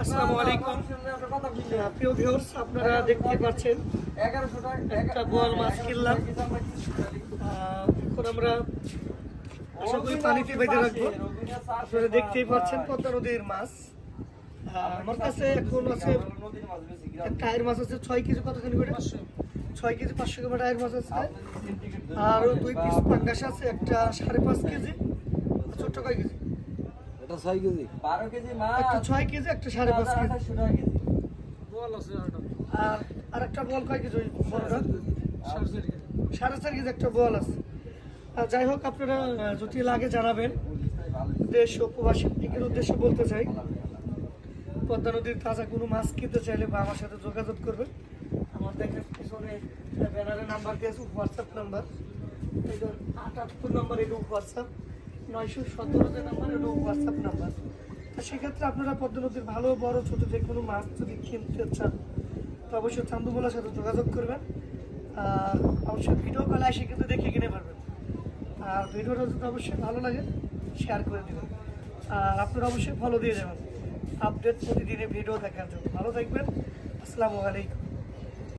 আসসালামু আলাইকুম প্রিয় ভিউয়ার্স, আপনারা দেখতে পাচ্ছেন একটা বোয়াল মাছ কিনলাম। এখন আমরা আশা করি পানিতে বেঁধে রাখবো। আপনারা দেখতেই পাচ্ছেন পদ্মা নদীর মাছ। আমার কাছে এখন আছে টায়ের মাছ আছে 6 কেজি, কতখানি করে 6 কেজি 500 গ্রাম টায়ের মাছ আছে, আর 2 পিস পাঙ্গাস আছে, একটা 5.5 কেজি। ছোট্ট কয় কেজি? এটা 6 কেজি 12 কেজি মাছ, একটা 6 কেজি, একটা 5.5 কেজি বল আছে। আর একটা বল কয় কেজি? বলটা 4.5 কেজি একটা বল আছে। যাই হোক, আপনারা যদি লাগে জানাবেন। দেশ ও প্রবাসী দিকের উদ্দেশ্যে বলতে চাই, পদ্মা নদীর তাজা কোনো মাছ কিনতে চাইলে বা আমার সাথে যোগাযোগ করবেন। আমার দেখেন পিছনে ব্যানারের নাম্বার দিয়েছে, হোয়াটসঅ্যাপ নাম্বার 78 নম্বর, এটা হোয়াটসঅ্যাপ 917 যে নাম্বার, এটা হোয়াটসঅ্যাপ নাম্বার। সেক্ষেত্রে আপনারা পদ্মা নদীর ভালো বড় ছোট যে কোনো মাছ যদি কিনতে চান তো অবশ্যই চান্দুমোলার সাথে যোগাযোগ করবেন। অবশ্যই ভিডিও কলে এসে কিন্তু দেখে কিনে পারবেন। আর ভিডিওটা যদি অবশ্যই ভালো লাগে শেয়ার করে দেবেন। আর আপনারা অবশ্যই ফলো দিয়ে যাবেন আপডেট প্রতিদিনের ভিডিও দেখার জন্য। ভালো থাকবেন। আসসালামু আলাইকুম।